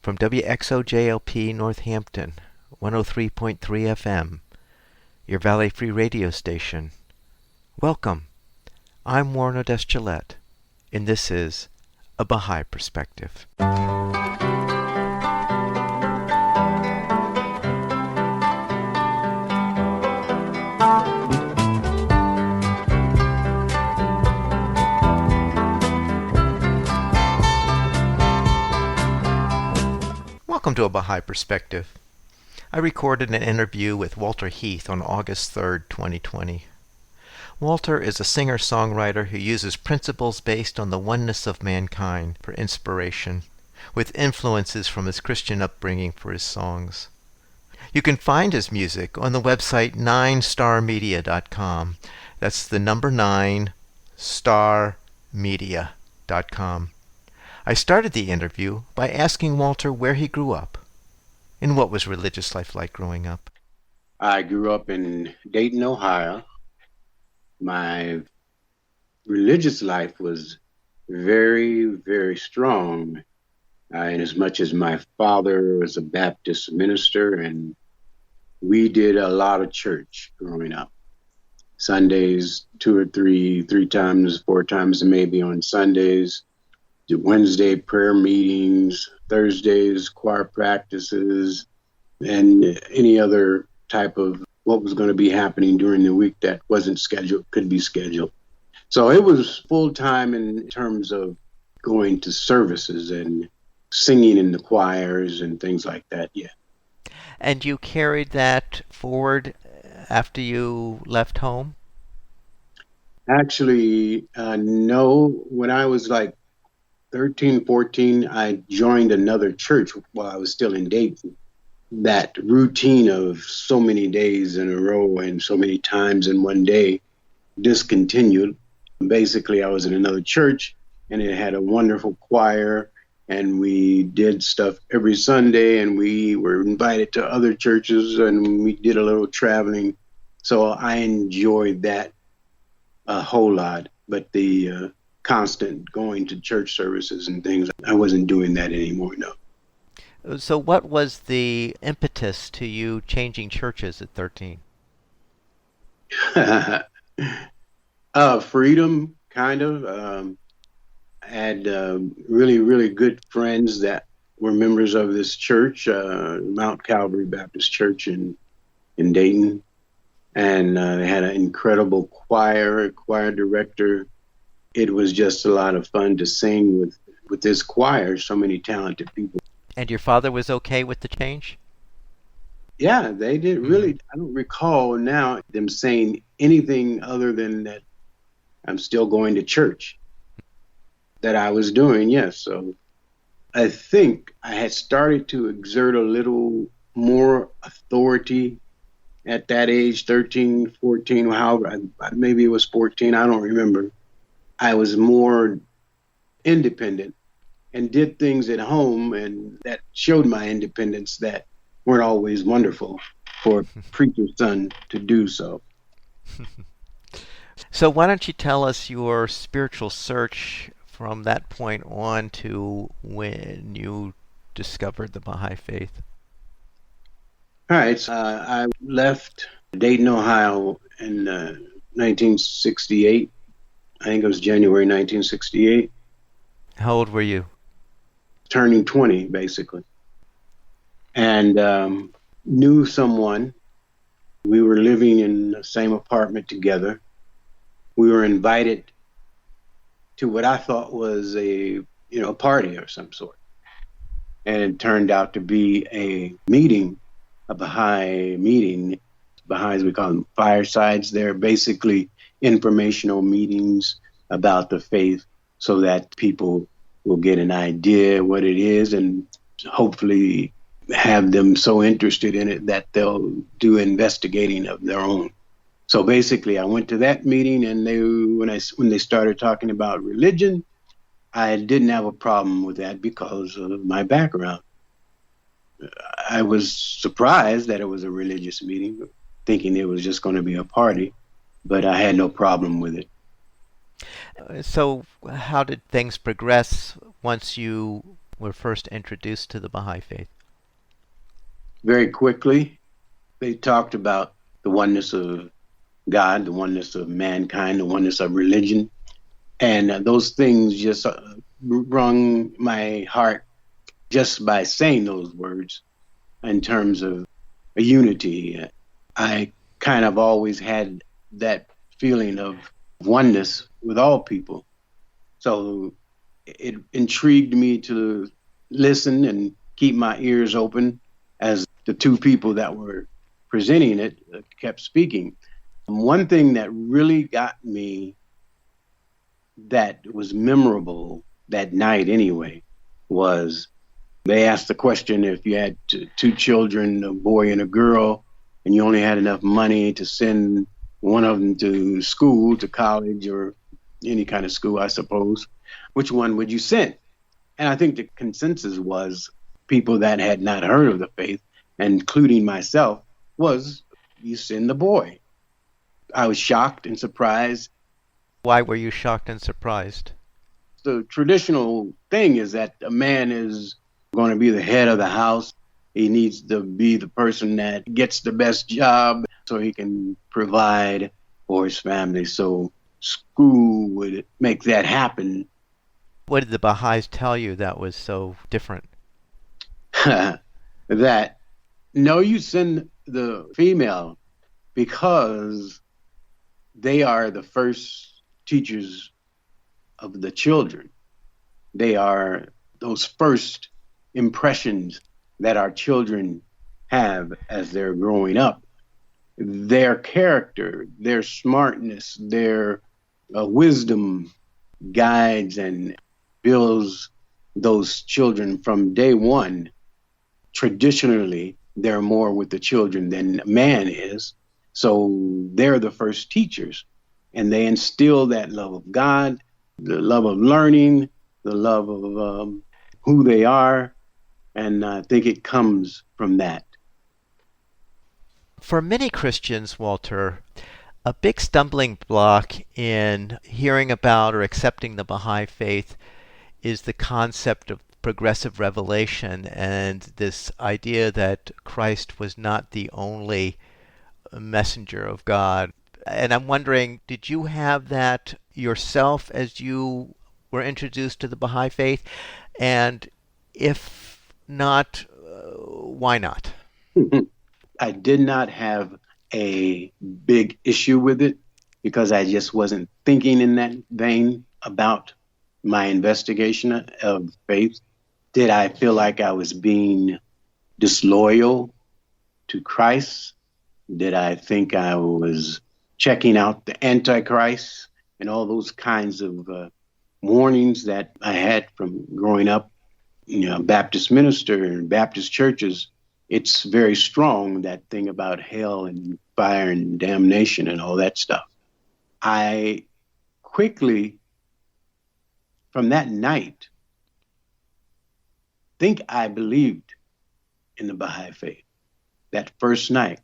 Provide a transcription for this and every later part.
from WXOJLP Northampton, 103.3 FM, your Valley Free radio station. Welcome. I'm Warren Odess-Gillette, and this is A Baha'i Perspective. Welcome to A Baha'i Perspective. I recorded an interview with Walter Heath on August 3rd, 2020. Walter is a singer-songwriter who uses principles based on the oneness of mankind for inspiration, with influences from his Christian upbringing for his songs. You can find his music on the website 9starmedia.com. That's the number 9, starmedia.com. I started the interview by asking Walter where he grew up and what was religious life like growing up. I grew up in Dayton, Ohio. My religious life was very, very strong, in as much as my father was a Baptist minister, and we did a lot of church growing up. Sundays, 2 or 3 times, 4 times maybe on Sundays. Wednesday prayer meetings, Thursdays choir practices, and any other type of what was going to be happening during the week that wasn't scheduled could be scheduled. So it was full time in terms of going to services and singing in the choirs and things like that, yeah. And you carried that forward after you left home? Actually, no. When I was like 13, 14, I joined another church while I was still in Dayton. That routine of so many days in a row and so many times in one day discontinued. Basically, I was in another church, and it had a wonderful choir, and we did stuff every Sunday, and we were invited to other churches, and we did a little traveling. So I enjoyed that a whole lot. But the constant going to church services and things, I wasn't doing that anymore, no. So what was the impetus to you changing churches at 13? Freedom, kind of. I had really, really good friends that were members of this church, Mount Calvary Baptist Church in Dayton. And they had an incredible choir director. It was just a lot of fun to sing with this choir, so many talented people. And your father was okay with the change? Yeah, they did. Really, I don't recall now them saying anything other than that I'm still going to church, that I was doing, yes. So I think I had started to exert a little more authority at that age, 13, 14, however, maybe it was 14, I don't remember. I was more independent and did things at home, and that showed my independence that weren't always wonderful for a preacher's son to do so. So why don't you tell us your spiritual search from that point on to when you discovered the Baha'i faith? All right, so I left Dayton, Ohio in 1968. I think it was January 1968. How old were you? Turning 20, basically. And knew someone. We were living in the same apartment together. We were invited to what I thought was a party of some sort. And it turned out to be a meeting, a Baha'i meeting. Baha'is, we call them firesides. They're basically informational meetings about the faith so that people will get an idea what it is and hopefully have them so interested in it that they'll do investigating of their own. So basically, I went to that meeting, and when they started talking about religion, I didn't have a problem with that because of my background. I was surprised that it was a religious meeting, thinking it was just going to be a party, but I had no problem with it. So how did things progress once you were first introduced to the Baha'i faith? Very quickly, they talked about the oneness of God, the oneness of mankind, the oneness of religion. And those things just wrung my heart just by saying those words in terms of a unity. I kind of always had that feeling of oneness with all people. So it intrigued me to listen and keep my ears open as the two people that were presenting it kept speaking. One thing that really got me that was memorable that night anyway was they asked the question if you had two children, a boy and a girl, and you only had enough money to send one of them to school, to college or any kind of school, I suppose, which one would you send? And I think the consensus was people that had not heard of the faith, including myself, was you send the boy. I was shocked and surprised. Why were you shocked and surprised? The traditional thing is that a man is going to be the head of the house. He needs to be the person that gets the best job so he can provide for his family. So school would make that happen. What did the Baha'is tell you that was so different? That no, you send the female because they are the first teachers of the children. They are those first impressions that our children have as they're growing up. Their character, their smartness, their wisdom guides and builds those children from day one. Traditionally, they're more with the children than man is. So they're the first teachers, and they instill that love of God, the love of learning, the love of who they are, and I think it comes from that. For many Christians, Walter, a big stumbling block in hearing about or accepting the Baha'i faith is the concept of progressive revelation and this idea that Christ was not the only messenger of God. And I'm wondering, did you have that yourself as you were introduced to the Baha'i faith? And if not, why not? I did not have a big issue with it because I just wasn't thinking in that vein about my investigation of faith. Did I feel like I was being disloyal to Christ? Did I think I was checking out the Antichrist and all those kinds of warnings that I had from growing up? You know, Baptist minister and Baptist churches, it's very strong, that thing about hell and fire and damnation and all that stuff. I quickly, from that night, think I believed in the Baha'i faith that first night.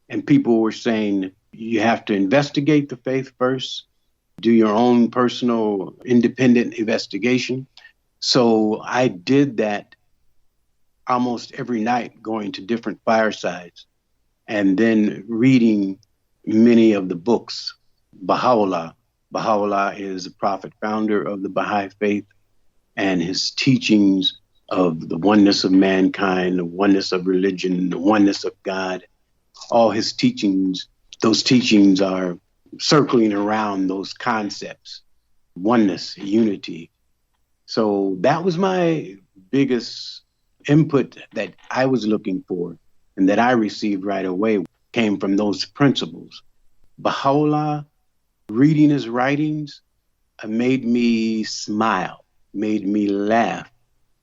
And people were saying, you have to investigate the faith first, do your own personal independent investigation. So I did that almost every night, going to different firesides and then reading many of the books. Baha'u'llah is the prophet founder of the Baha'i faith, and his teachings of the oneness of mankind, the oneness of religion, the oneness of God, all his teachings, those teachings are circling around those concepts, oneness, unity. So that was my biggest input that I was looking for and that I received right away, came from those principles. Baha'u'llah, reading his writings, made me smile, made me laugh,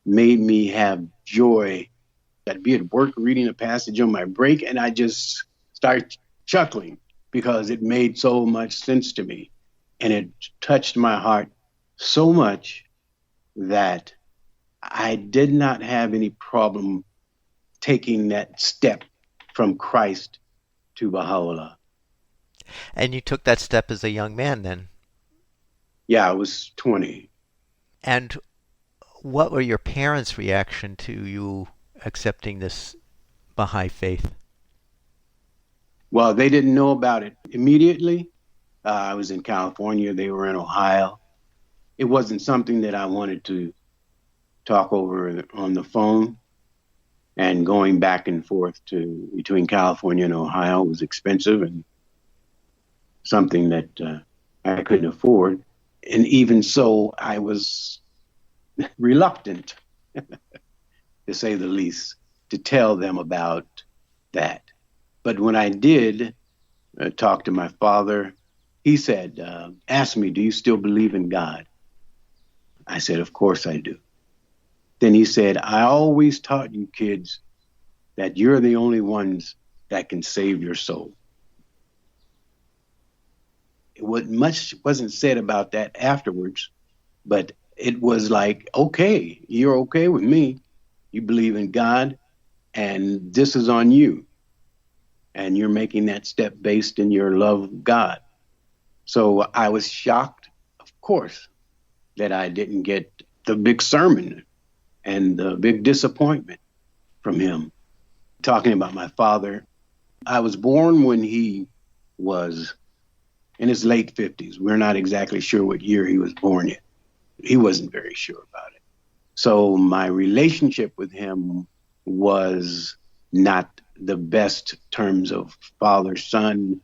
made me have joy. I'd be at work reading a passage on my break and I just start chuckling because it made so much sense to me. And it touched my heart so much that I did not have any problem taking that step from Christ to Baha'u'llah. And you took that step as a young man then? Yeah, I was 20. And What were your parents' reaction to you accepting this Baha'i faith? Well, they didn't know about it immediately. I was in California, they were in Ohio. It wasn't something that I wanted to talk over on the phone, and going back and forth to between California and Ohio was expensive and something that I couldn't afford. And even so, I was reluctant, to say the least, to tell them about that. But when I did talk to my father, he said, asked me, "Do you still believe in God?" I said, "Of course I do." Then he said, "I always taught you kids that you're the only ones that can save your soul." Much wasn't said about that afterwards, but it was like, okay, you're okay with me. You believe in God, and this is on you. And you're making that step based in your love of God. So I was shocked, of course, that I didn't get the big sermon and the big disappointment from him. Talking about my father, I was born when he was in his late 50s. We're not exactly sure what year he was born in. He wasn't very sure about it. So my relationship with him was not the best terms of father-son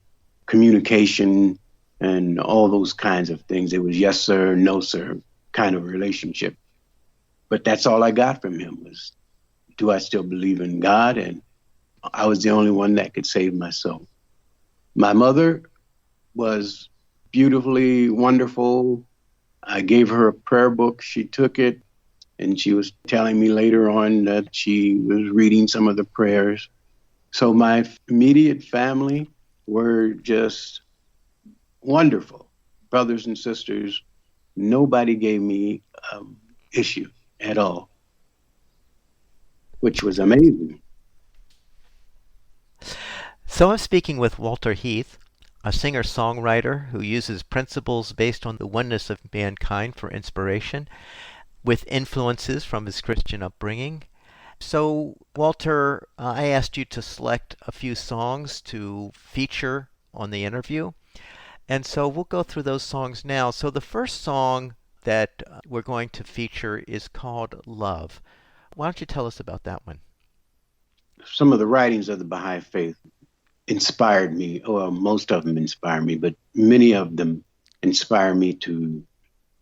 communication and all those kinds of things. It was yes, sir, no, sir kind of relationship. But that's all I got from him was, do I still believe in God? And I was the only one that could save my soul. My mother was beautifully wonderful. I gave her a prayer book. She took it, and she was telling me later on that she was reading some of the prayers. So my immediate family were just wonderful. Brothers and sisters, nobody gave me issue at all, which was amazing. So I'm speaking with Walter Heath, a singer-songwriter who uses principles based on the oneness of mankind for inspiration, with influences from his Christian upbringing. So, Walter, I asked you to select a few songs to feature on the interview. And so we'll go through those songs now. So the first song that we're going to feature is called Love. Why don't you tell us about that one? Some of the writings of the Baha'i faith inspired me, or most of them inspire me, but many of them inspire me to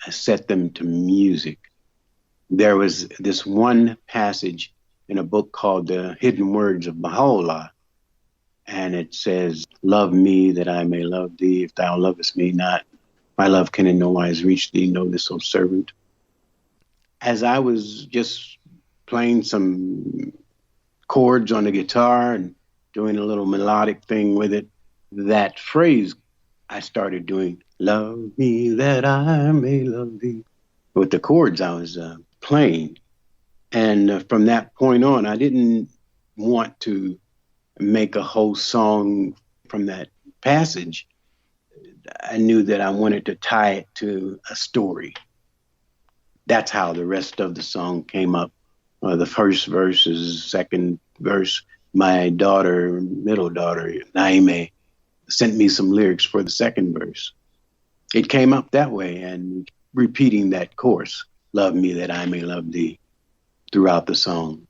set them to music. There was this one passage in a book called The Hidden Words of Baha'u'llah, and it says, "Love me that I may love thee. If thou lovest me not, my love can in no wise reach thee. Know this, O servant." As I was just playing some chords on the guitar and doing a little melodic thing with it, that phrase I started doing, "Love me that I may love thee," with the chords I was playing. And from that point on, I didn't want to make a whole song from that passage. I knew that I wanted to tie it to a story. That's how the rest of the song came up. The first verse is second verse. My daughter, middle daughter, Naime, sent me some lyrics for the second verse. It came up that way, and repeating that chorus, "Love me that I may love thee," throughout the song.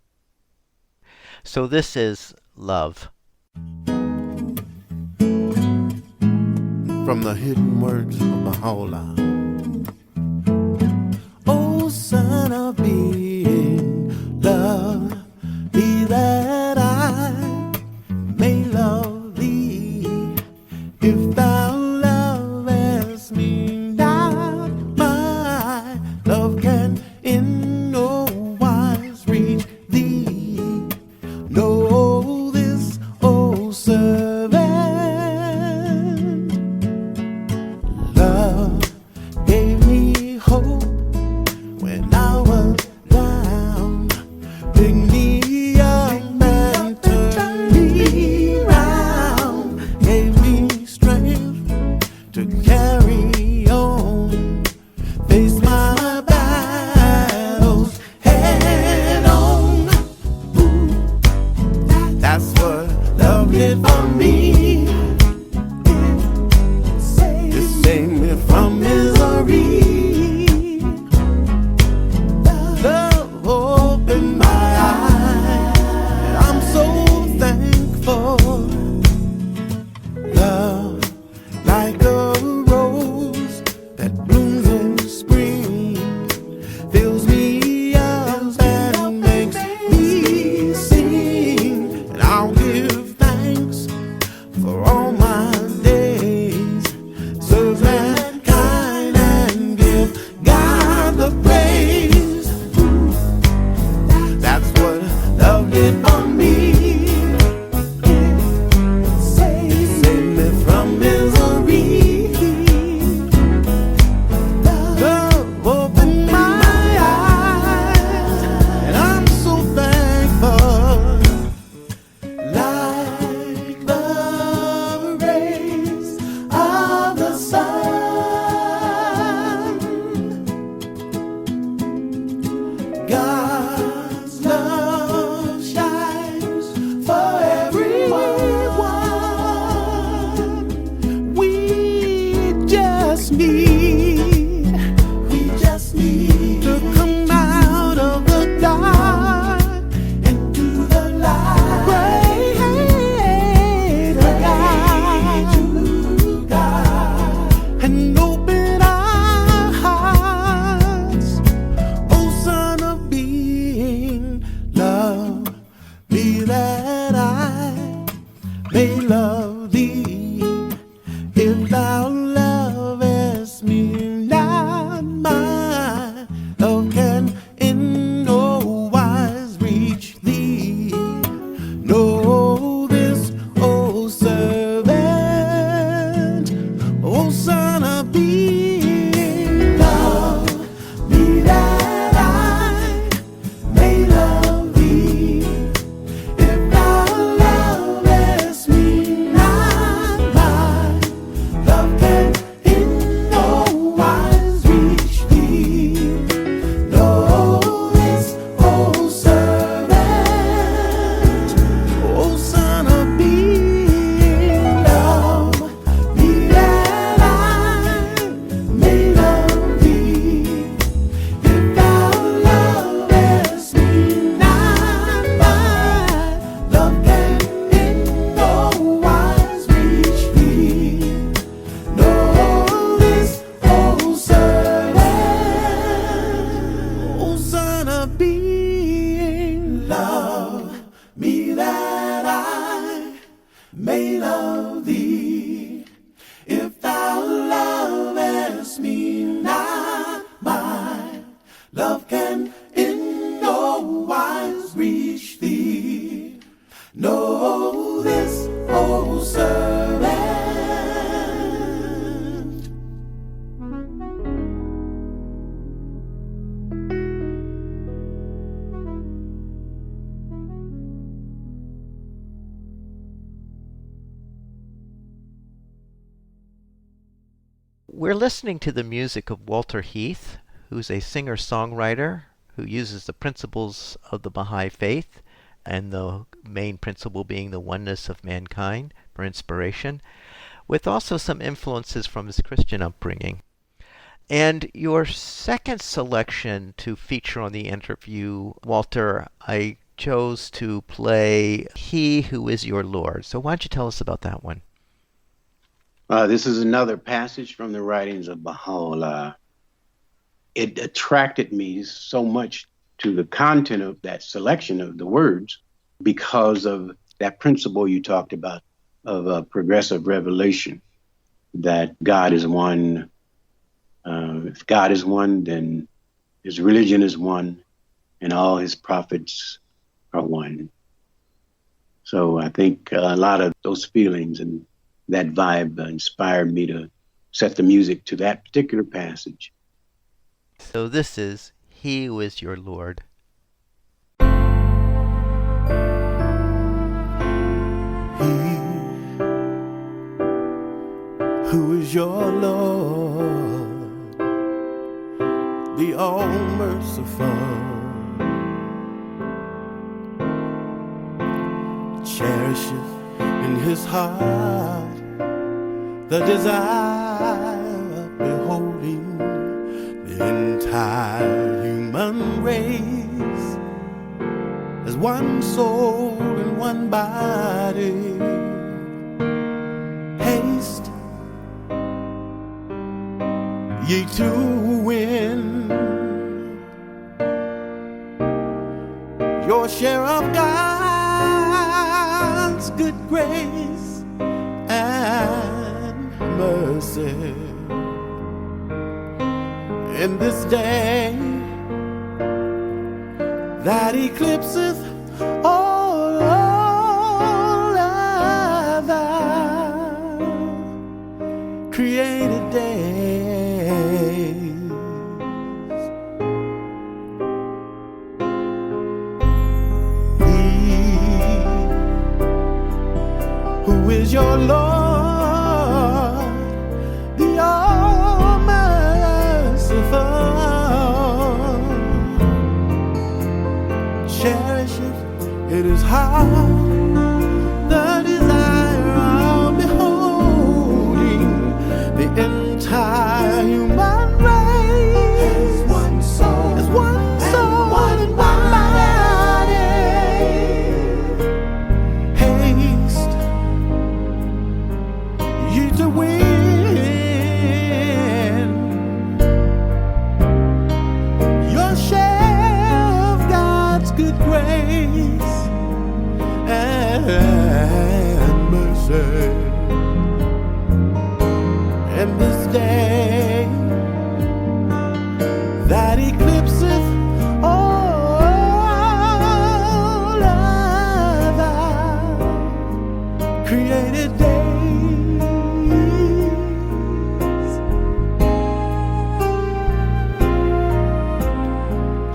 So this is Love. From the hidden words of Baha'u'llah. O son of being, love me that I may love thee. If thou lovest me not, my love can in no wise reach thee. Know this, O servant, love gave me hope when I was down. it on me. Save me from misery. Love opened my eyes, and I'm so thankful. Like the rays of the sun, God's love shines for everyone. We just need to come out of the dark into the light. Pray to God and open our hearts. O Son of Being, love me that I may love thee. If thou lovest me not, my love can in no wise reach thee. Know this, O servant, O Son of Being, love me that I may love thee. If thou lovest me not, my love can in no wise reach thee. Know this, O servant, O Son of Being, love me that I may love thee. If thou lovest me not, my love can in no wise reach thee. Know this, O servant, O Son of Being, love me that I may love thee. If thou lovest me not, my love can in no wise reach thee. Know this, O servant. We're listening to the music of Walter Heath, who's a singer-songwriter who uses the principles of the Baha'i faith, and the main principle being the oneness of mankind, for inspiration, with also some influences from his Christian upbringing. And your second selection to feature on the interview, Walter, I chose to play He Who Is Your Lord. So why don't you tell us about that one? This is another passage from the writings of Baha'u'llah. It attracted me so much to the content of that selection of the words because of that principle you talked about of progressive revelation, that God is one. If God is one, then his religion is one, and all his prophets are one. So I think a lot of those feelings and that vibe inspired me to set the music to that particular passage. So this is He Who Is Your Lord. Who is your Lord, the all-merciful, cherisheth in his heart the desire of beholding the entire human race as one soul and one body. Haste ye to win your share of God's good grace and mercy in this day that eclipseth all who is your Lord, the all merciful. Cherish it, it is hard. The desire of beholding the entire human race as one soul, and one body. Haste you to win your share of God's good grace and mercy. And this day that eclipseth all other created days.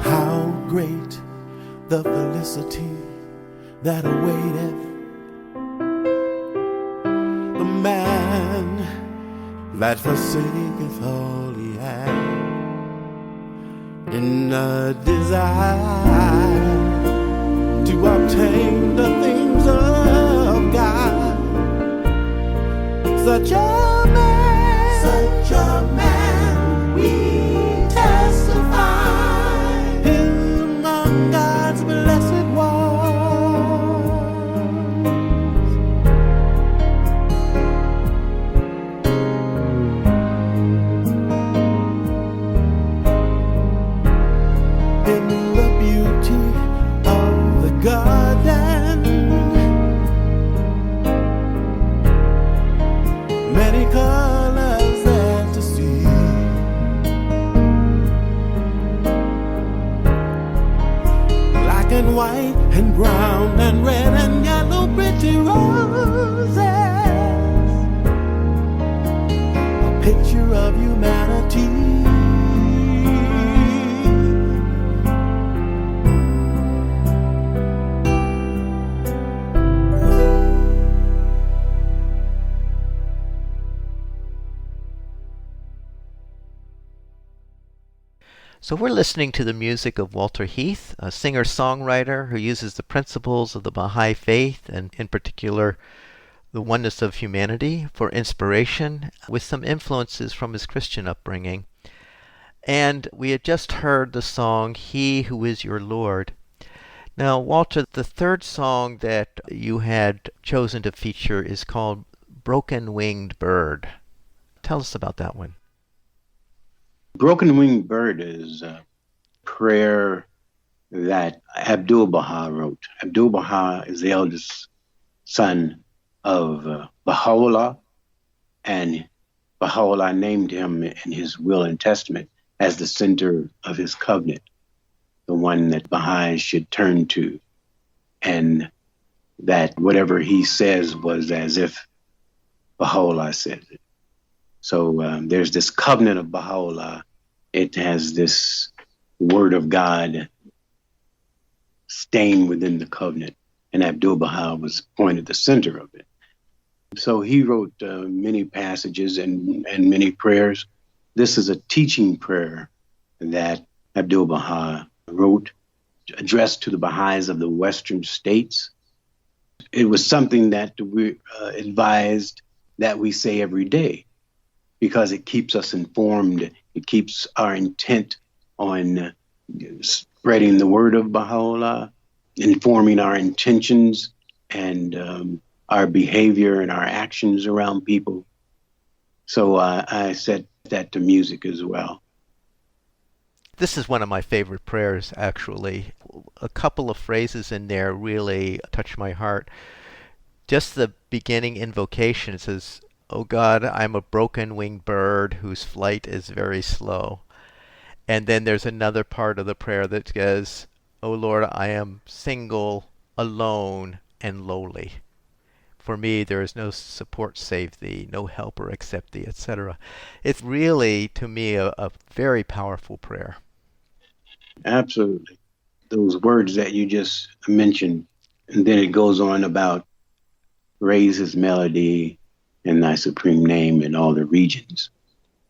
How great the felicity that awaiteth the man that forsaketh all he hath in a desire to obtain the things of God. Such a man, we testify, is among God's blessed ones. In the beauty of the garden, many colors there to see. Black and white and brown and red and yellow pretty roses, a picture of humanity. So we're listening to the music of Walter Heath, a singer-songwriter who uses the principles of the Baha'i faith, and in particular the oneness of humanity, for inspiration, with some influences from his Christian upbringing. And we had just heard the song, He Who Is Your Lord. Now, Walter, the third song that you had chosen to feature is called Broken Winged Bird. Tell us about that one. Broken Winged Bird is a prayer that Abdul-Baha wrote. Abdul-Baha is the eldest son of Baha'u'llah, and Baha'u'llah named him in his will and testament as the center of his covenant, the one that Baha'is should turn to, and that whatever he says was as if Baha'u'llah says it. So there's this covenant of Baha'u'llah. It has this word of God stained within the covenant, and Abdul-Baha was appointed the center of it. So he wrote many passages and many prayers. This is a teaching prayer that Abdul-Baha wrote, addressed to the Baha'is of the Western states. It was something that we advised that we say every day, because it keeps us informed. It keeps our intent on spreading the word of Baha'u'llah, informing our intentions and our behavior and our actions around people. So I set that to music as well. This is one of my favorite prayers, actually. A couple of phrases in there really touch my heart. Just the beginning invocation, it says, "O God, I'm a broken-winged bird whose flight is very slow." And then there's another part of the prayer that says, "O Lord, I am single, alone, and lowly. For me, there is no support save thee, no helper except thee," etc. It's really, to me, a very powerful prayer. Absolutely. Those words that you just mentioned, and then it goes on about Raise his melody in thy supreme name in all the regions.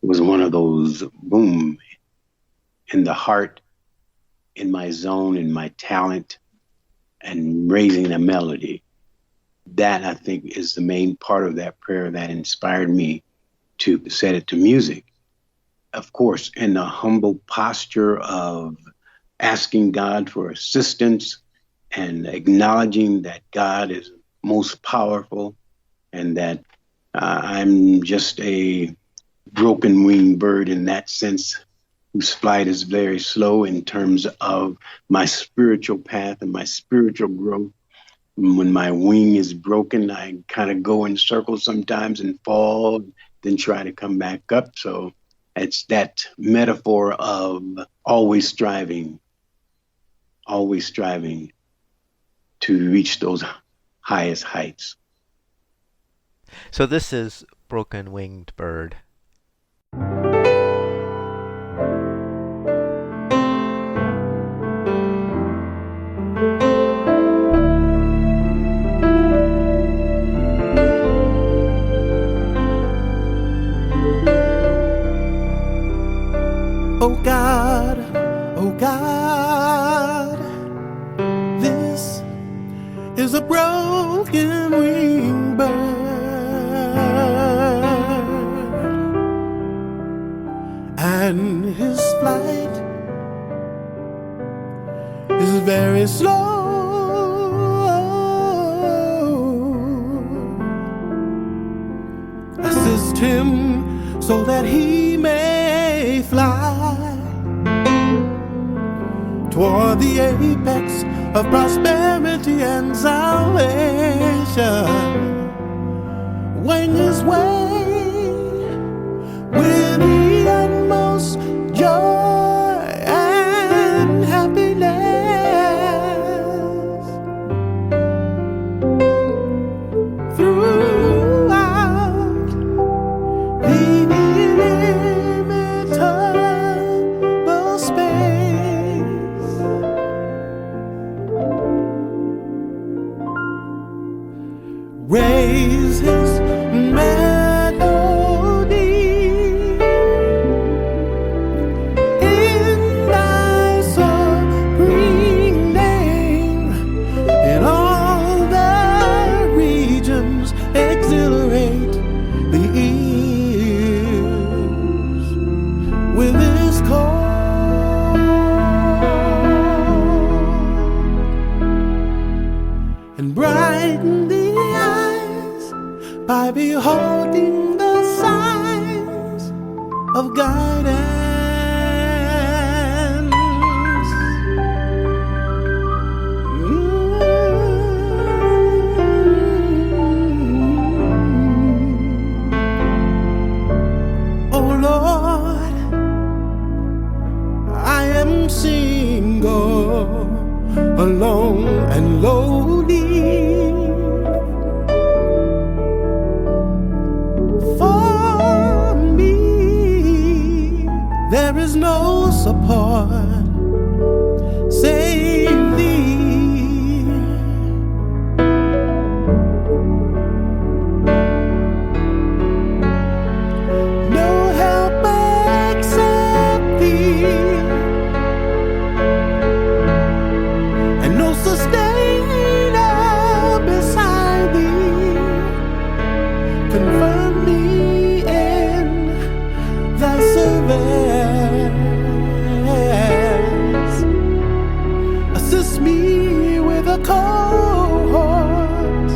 It was one of those boom in the heart, in my zone, in my talent, and raising a melody. That, I think, is the main part of that prayer that inspired me to set it to music. Of course, in the humble posture of asking God for assistance and acknowledging that God is most powerful and that I'm just a broken winged bird in that sense, whose flight is very slow in terms of my spiritual path and my spiritual growth. When my wing is broken, I kind of go in circles sometimes and fall, then try to come back up. So it's that metaphor of always striving to reach those highest heights. So this is Broken Winged Bird. Oh God, this is a broken winged bird, and his flight is very slow. Assist him so that he may fly toward the apex of prosperity and salvation. Wing his way with the utmost joy and happiness throughout the illimitable space. Raise his melody in thy supreme name, in all the regions exhilarate the ears with his call, and brighten the eyes by beholding the signs of guidance. Oh Lord, I am single, alone and lonely. For me, there is no support save thee. No help except thee, and no sustainer beside thee. Confirm me in thy service. Assist me with a cohort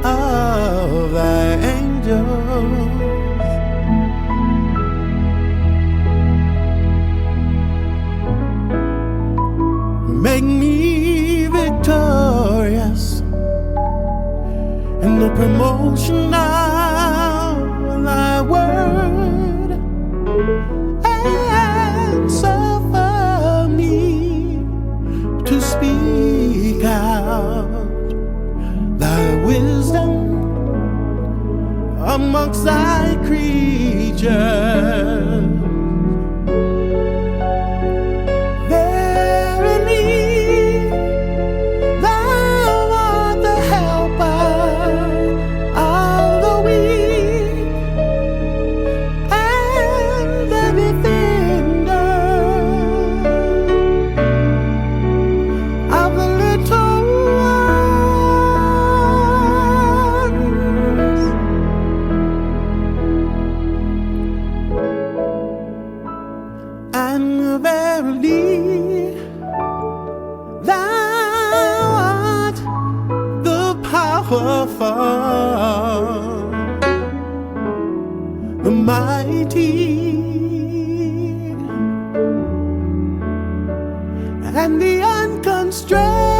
of thy angels. Make me victorious in the promotion of thy word, and suffer me to speak out thy wisdom amongst thy creatures. Verily, thou art the helper far. The mighty and the unconstrained.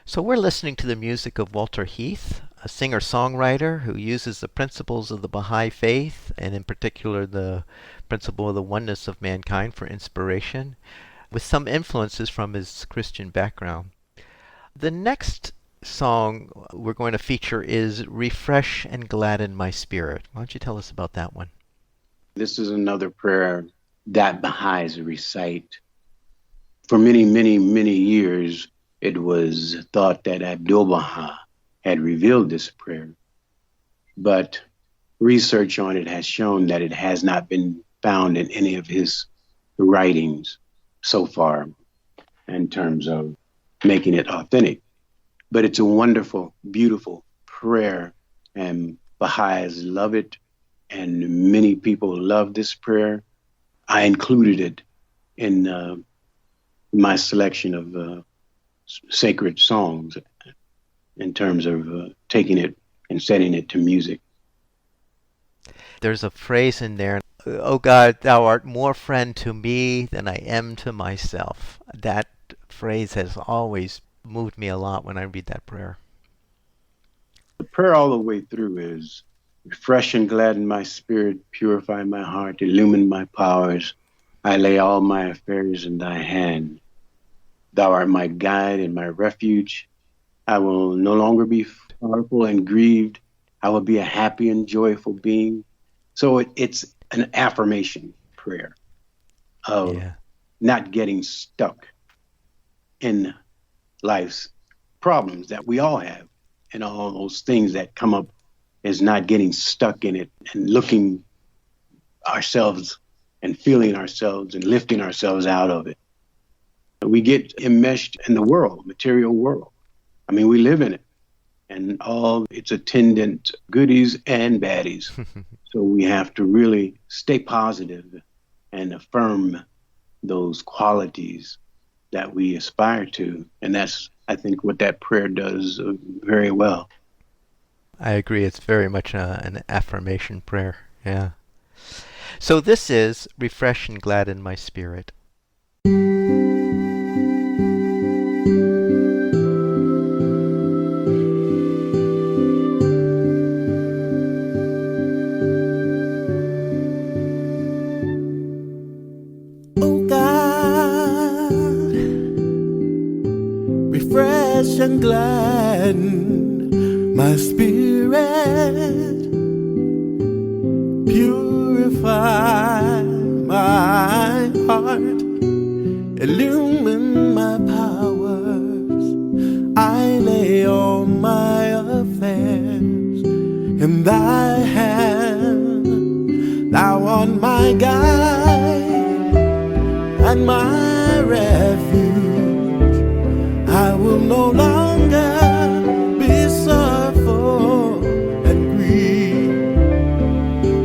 So we're listening to the music of Walter Heath, a singer-songwriter who uses the principles of the Baha'i faith, and in particular the principle of the oneness of mankind, for inspiration, with some influences from his Christian background. The next song we're going to feature is Refresh and Gladden My Spirit. Why don't you tell us about that one? This is another prayer that Baha'is recite. For many, many, many years, it was thought that Abdu'l-Baha had revealed this prayer, but research on it has shown that it has not been found in any of his writings so far in terms of making it authentic. But it's a wonderful, beautiful prayer, and Baha'is love it, and many people love this prayer. I included it in my selection of sacred songs in terms of taking it and setting it to music. There's a phrase in there, "Oh God, thou art more friend to me than I am to myself." That phrase has always moved me a lot when I read that prayer. The prayer all the way through is, refresh and gladden my spirit, purify my heart, illumine my powers. I lay all my affairs in thy hand. Thou art my guide and my refuge. I will no longer be sorrowful and grieved. I will be a happy and joyful being. So it's an affirmation prayer of not getting stuck in life's problems that we all have, and all those things that come up, is not getting stuck in it and looking ourselves and feeling ourselves and lifting ourselves out of it. We get enmeshed in the world, material world. I mean, we live in it, and all its attendant goodies and baddies. So we have to really stay positive and affirm those qualities that we aspire to. And that's, I think, what that prayer does very well. I agree. It's very much an affirmation prayer. Yeah. So this is Refresh and Gladden My Spirit. Refresh and gladden my spirit, purify my heart, illumine my powers. I lay all my affairs in thy hand. Thou art my guide and my refuge. I will no longer be sorrowful and grieved.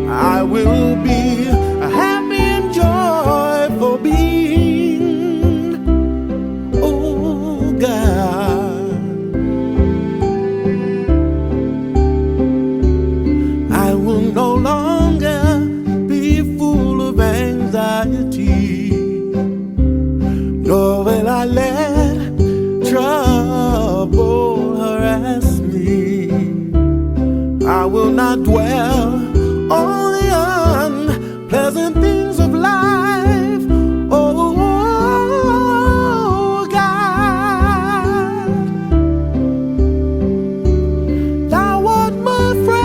I will be a happy and joyful being. Oh God, I will no longer be full of anxiety, nor will I let trouble harass me. I will not dwell on the unpleasant things of life. Oh God, thou art my friend.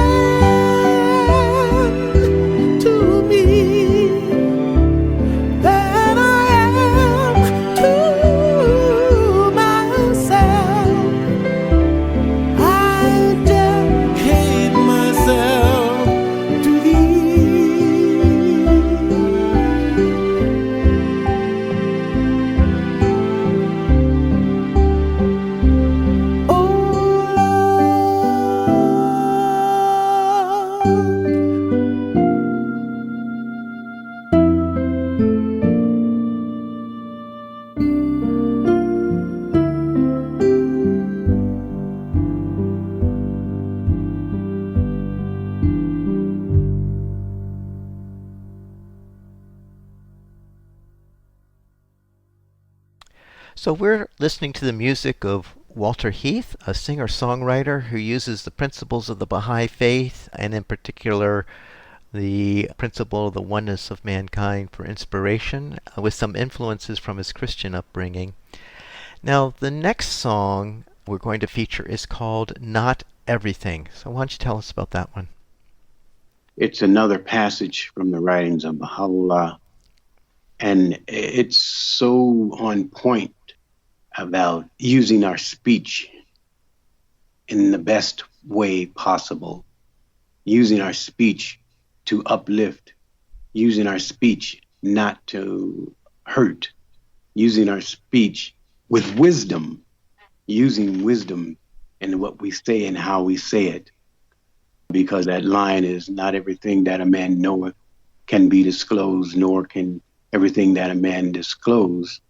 So we're listening to the music of Walter Heath, a singer-songwriter who uses the principles of the Baha'i faith, and in particular the principle of the oneness of mankind for inspiration, with some influences from his Christian upbringing. Now, the next song we're going to feature is called Not Everything. So why don't you tell us about that one? It's another passage from the writings of Baha'u'llah, and it's so on point about using our speech in the best way possible, using our speech to uplift, using our speech not to hurt, using our speech with wisdom, using wisdom in what we say and how we say it. Because that line is, not everything that a man knoweth can be disclosed, nor can everything that a man disclose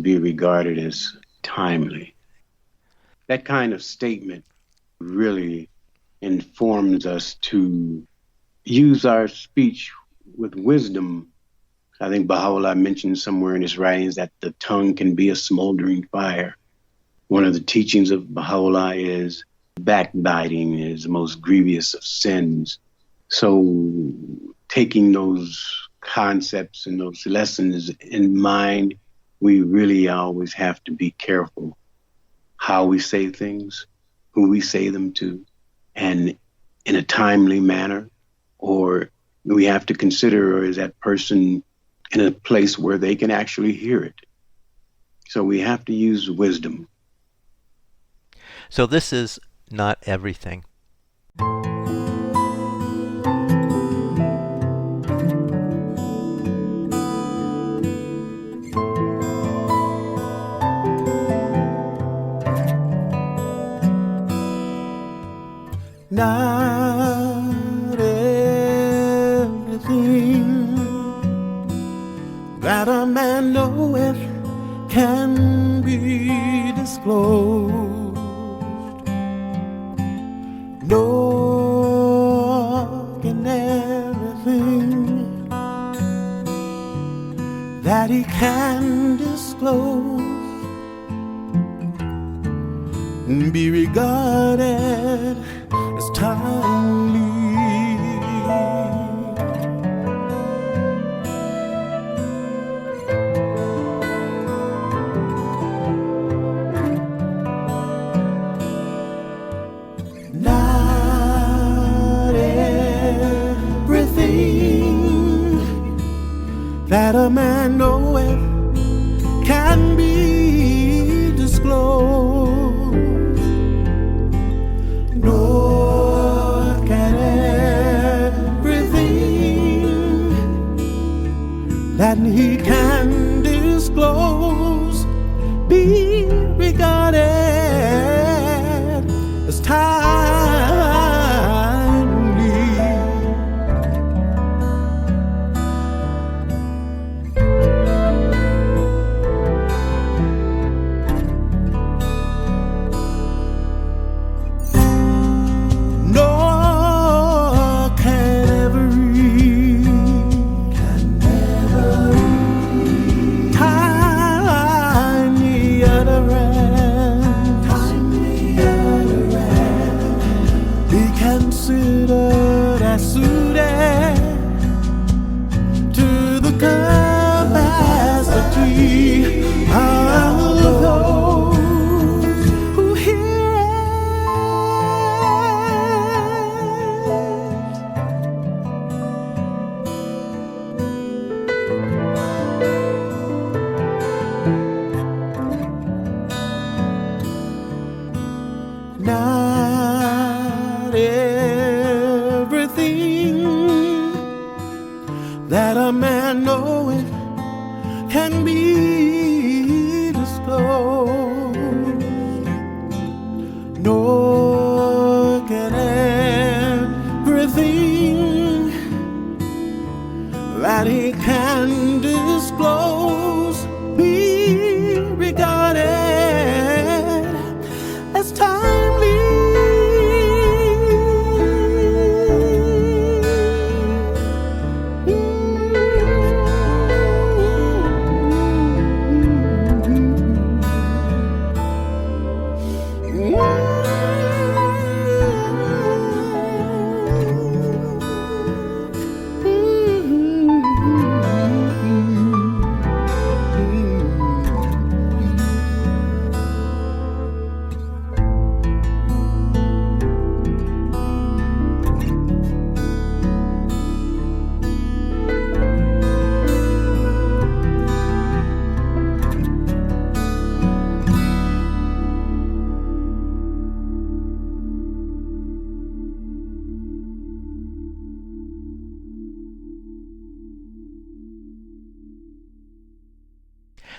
be regarded as timely. That kind of statement really informs us to use our speech with wisdom. I think Baha'u'llah mentioned somewhere in his writings that the tongue can be a smoldering fire. One of the teachings of Baha'u'llah is backbiting is the most grievous of sins. So taking those concepts and those lessons in mind, we really always have to be careful how we say things, who we say them to, and in a timely manner. Or we have to consider, is that person in a place where they can actually hear it? So we have to use wisdom. So this is Not Everything. Not everything that a man knoweth can be disclosed, nor can everything that he can disclose be regarded as timely. Not everything that a man knoweth can be disclosed, nor can everything that he can disclose be regarded as timely. Nor can every timely utterance be considered as suited to the capacity of those who hear it. Not everything that a man knoweth can be disclosed, nor can everything that he can disclose be regarded as timely.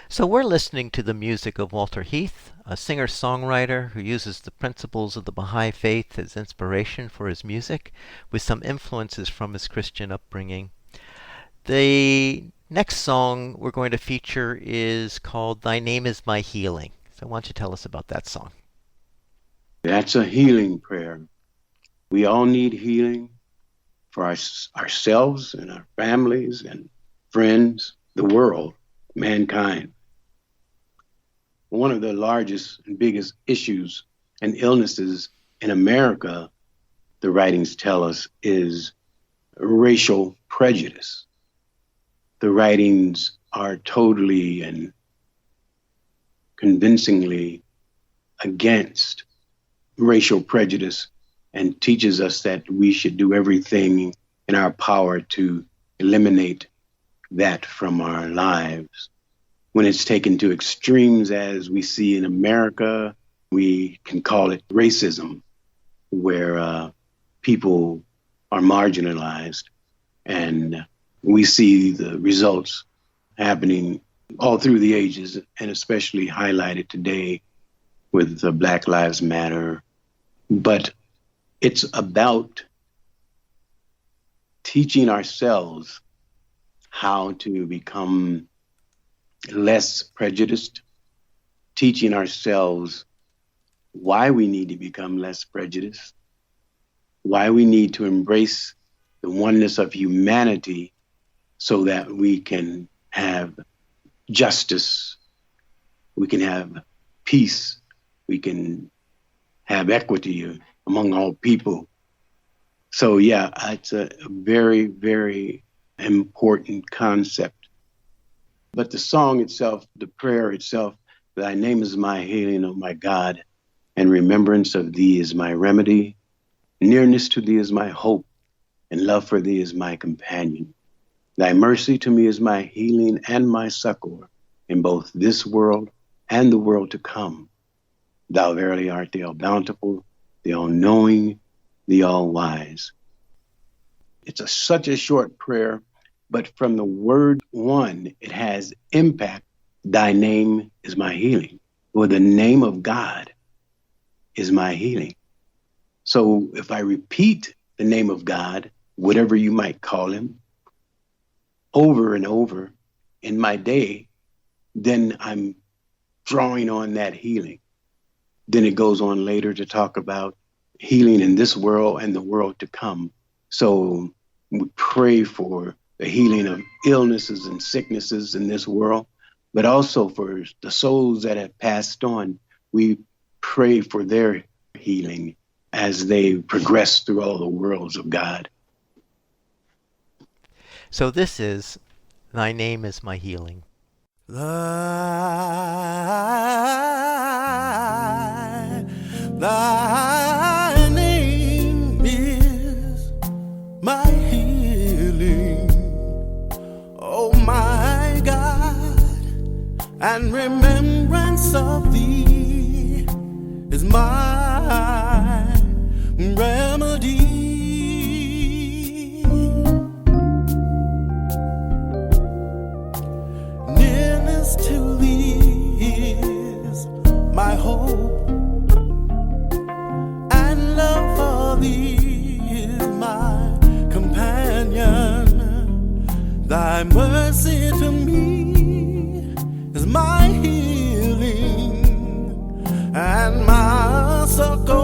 So we're listening to the music of Walter Heath, a singer-songwriter who uses the principles of the Baha'i faith as inspiration for his music, with some influences from his Christian upbringing. The next song we're going to feature is called Thy Name Is My Healing. So why don't you tell us about that song? That's a healing prayer. We all need healing for ourselves and our families and friends, the world, mankind. One of the largest and biggest issues and illnesses in America, the writings tell us, is racial prejudice. The writings are totally and convincingly against racial prejudice and teaches us that we should do everything in our power to eliminate that from our lives. When it's taken to extremes, as we see in America, we can call it racism, where people are marginalized. And we see the results happening all through the ages, and especially highlighted today with Black Lives Matter. But it's about teaching ourselves how to become less prejudiced, teaching ourselves why we need to become less prejudiced, why we need to embrace the oneness of humanity so that we can have justice, we can have peace, we can have equity among all people. So yeah, it's a very, very important concept. But the song itself, the prayer itself, Thy name is my healing, O my God, and remembrance of thee is my remedy. Nearness to thee is my hope, and love for thee is my companion. Thy mercy to me is my healing and my succor in both this world and the world to come. Thou verily art the all-bountiful, the all-knowing, the all-wise. It's such a short prayer, but from the word one, it has impact. Thy name is my healing, or the name of God is my healing. So if I repeat the name of God, whatever you might call him, over and over in my day, then I'm drawing on that healing. Then it goes on later to talk about healing in this world and the world to come. So we pray for the healing of illnesses and sicknesses in this world, but also for the souls that have passed on. We pray for their healing as they progress through all the worlds of God. So this is Thy Name Is My Healing. Thy name is my healing, oh my God, and remembrance of thee is my remedy. Nearness to thee is my hope, and love for thee is my companion. Thy mercy to me is my healing and my succor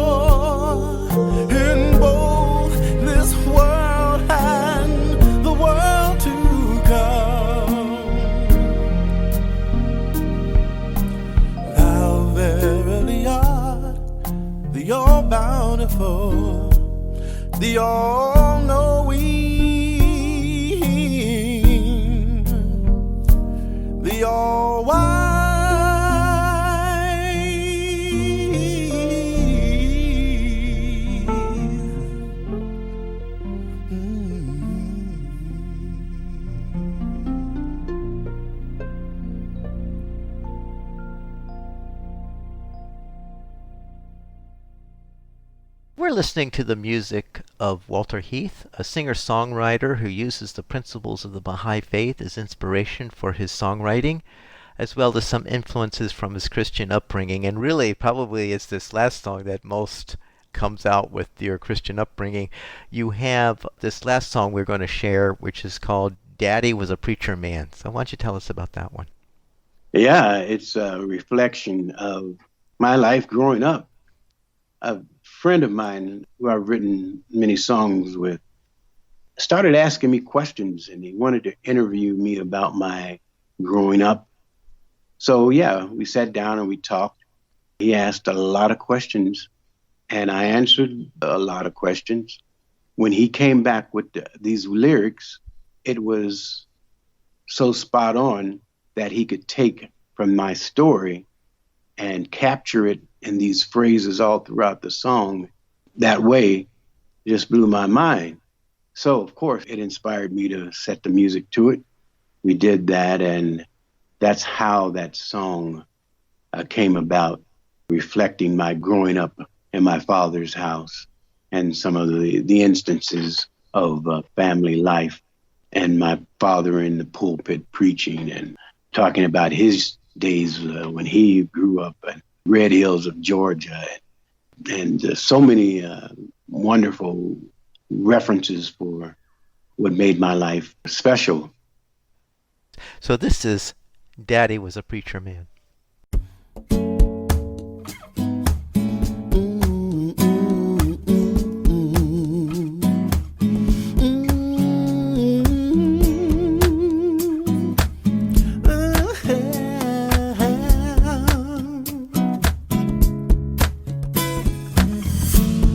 in both this world and the world to come. Thou verily art the all-bountiful, the all-knowing, the all-wise. We're listening to the music of Walter Heath, a singer-songwriter who uses the principles of the Baha'i faith as inspiration for his songwriting. as well as some influences from his Christian upbringing. And really, probably it's this last song that most comes out with your Christian upbringing. You have this last song we're going to share, which is called Daddy Was a Preacher Man. So why don't you tell us about that one? Yeah, it's a reflection of my life growing up. A friend of mine who I've written many songs with started asking me questions, and he wanted to interview me about my growing up. So yeah, we sat down and we talked. He asked a lot of questions, and I answered a lot of questions. When he came back with these lyrics, it was so spot on that he could take from my story and capture it in these phrases all throughout the song. That way, it just blew my mind. So, of course, it inspired me to set the music to it. We did that, and that's how that song came about, reflecting my growing up in my father's house and some of the instances of family life, and my father in the pulpit preaching and talking about his days when he grew up in Red Hills of Georgia, and so many wonderful references for what made my life special. So this is Daddy Was a Preacher Man.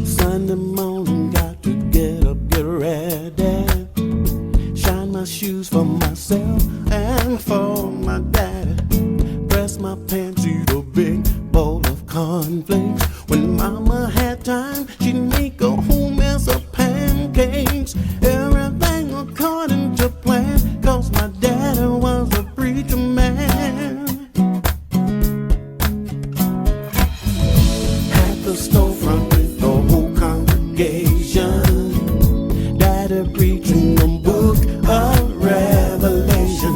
Sunday morning, got to get up, get ready, shine my shoes for myself and for my daddy. Press my pants, eat a big bowl of cornflakes. When mama had time, she'd make a whole mess of pancakes. Everything according to plan, 'cause my daddy was a preacher man. At the storefront with the whole congregation, daddy preaching the book of Revelation.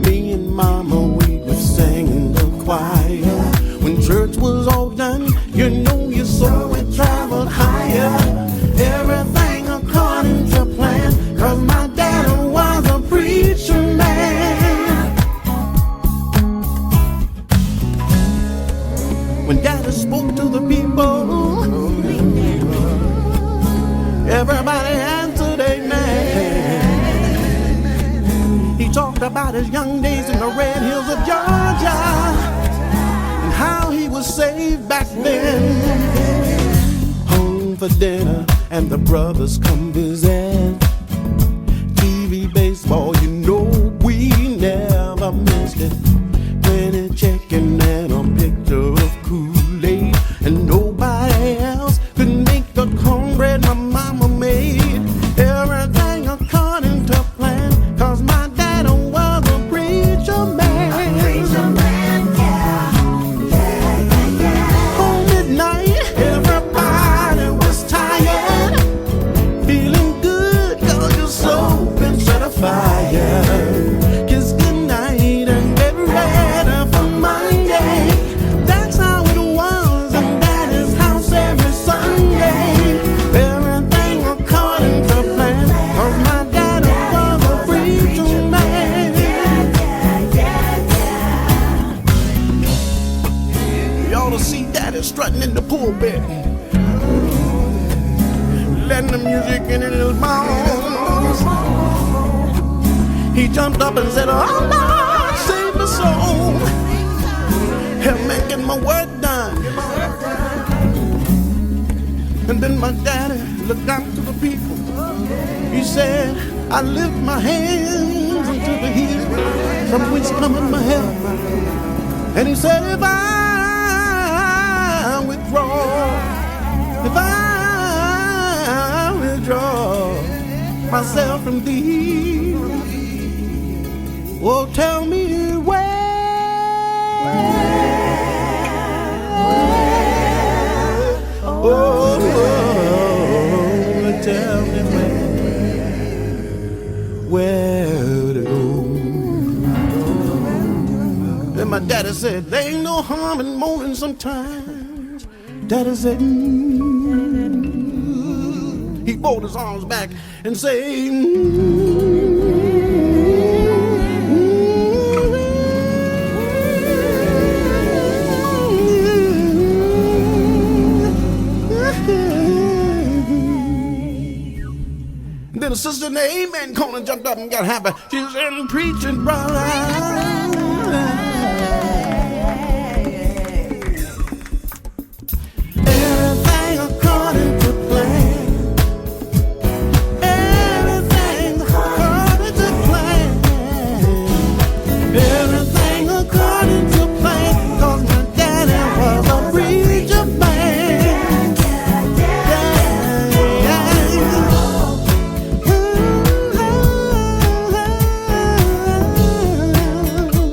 Me and mama, we were singing the choir. When church was all done, you know you saw it traveled higher. Everything according to plan, 'cause my daddy was a preacher man. When daddy spoke to the people, everybody answered amen. He talked about his young days in the Red Hills of Georgia and how he was saved back then. Home for dinner and the brothers come visit. TV, baseball, you know we never missed it. Penny chicken and a picture of Kool-Aid, and nobody else could make the cornbread my mama made. Everything according to plan, 'cause my daddy was a preacher man. A preacher man, yeah. On midnight, everybody was tired, feeling good 'cause your soul been set afire. Kiss goodnight and get ready for Monday. That's how it was in Daddy's house every Sunday. Everything according to plan, 'cause my daddy was a preacher man. You ought to see Daddy strutting in the pulpit, letting the music in his bones. He jumped up and said, "Oh Lord, save my soul. Help me get my work done." And then my daddy looked out to the people. He said, "I lift my hands unto the hills, from whence cometh my help." And he said, if I withdraw myself from thee, oh, tell me where. Oh, tell me where to go. And my daddy said, there ain't no harm in moaning sometimes. Daddy said, he folded his arms back and said, Then a sister in the amen corner jumped up and got happy. She said, preaching, brother. Everything according to plan. Everything according to plan. Everything according to plan. 'Cause my daddy was a preacher man.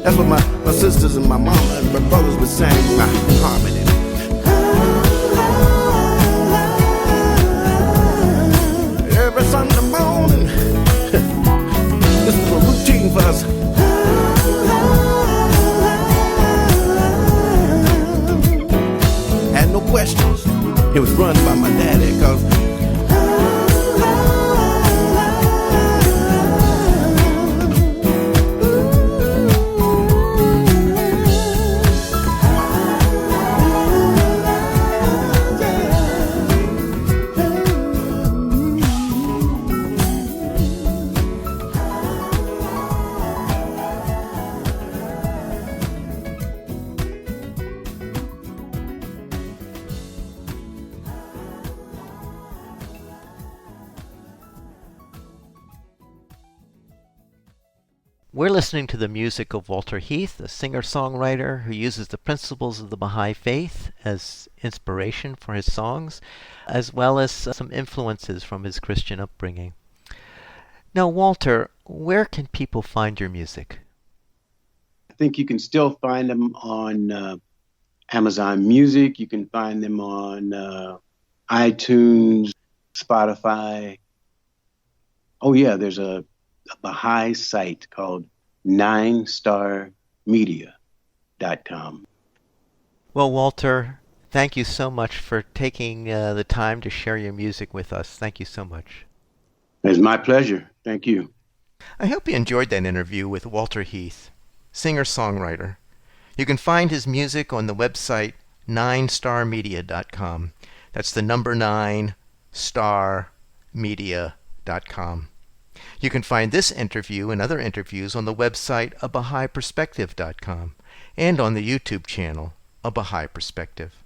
That's what my sisters and my mama and my brothers would sing my harmony. Every Sunday morning, this was a routine for us. Had no questions. It was run by my daddy, 'cause We're listening to the music of Walter Heath, a singer-songwriter who uses the principles of the Baha'i faith as inspiration for his songs, as well as some influences from his Christian upbringing. Now, Walter, where can people find your music? I think you can still find them on Amazon Music. You can find them on iTunes, Spotify. Oh, yeah, there's a Baha'i site called 9starmedia.com. Well, Walter, thank you so much for taking the time to share your music with us. Thank you so much. It's my pleasure. Thank you. I hope you enjoyed that interview with Walter Heath, singer-songwriter. You can find his music on the website 9starmedia.com. That's the number 9, starmedia.com. You can find this interview and other interviews on the website abahaiperspective.com and on the YouTube channel, A Baha'i Perspective.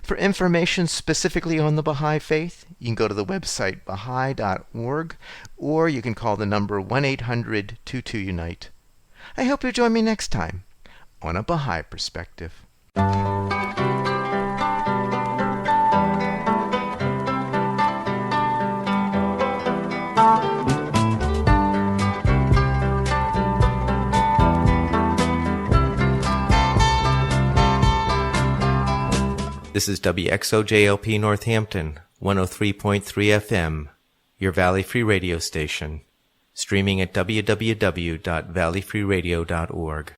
For information specifically on the Baha'i faith, you can go to the website baha'i.org, or you can call the number 1-800-22-UNITE. I hope you'll join me next time on A Baha'i Perspective. This is WXOJLP Northampton, 103.3 FM, your Valley Free Radio station, streaming at www.valleyfreeradio.org.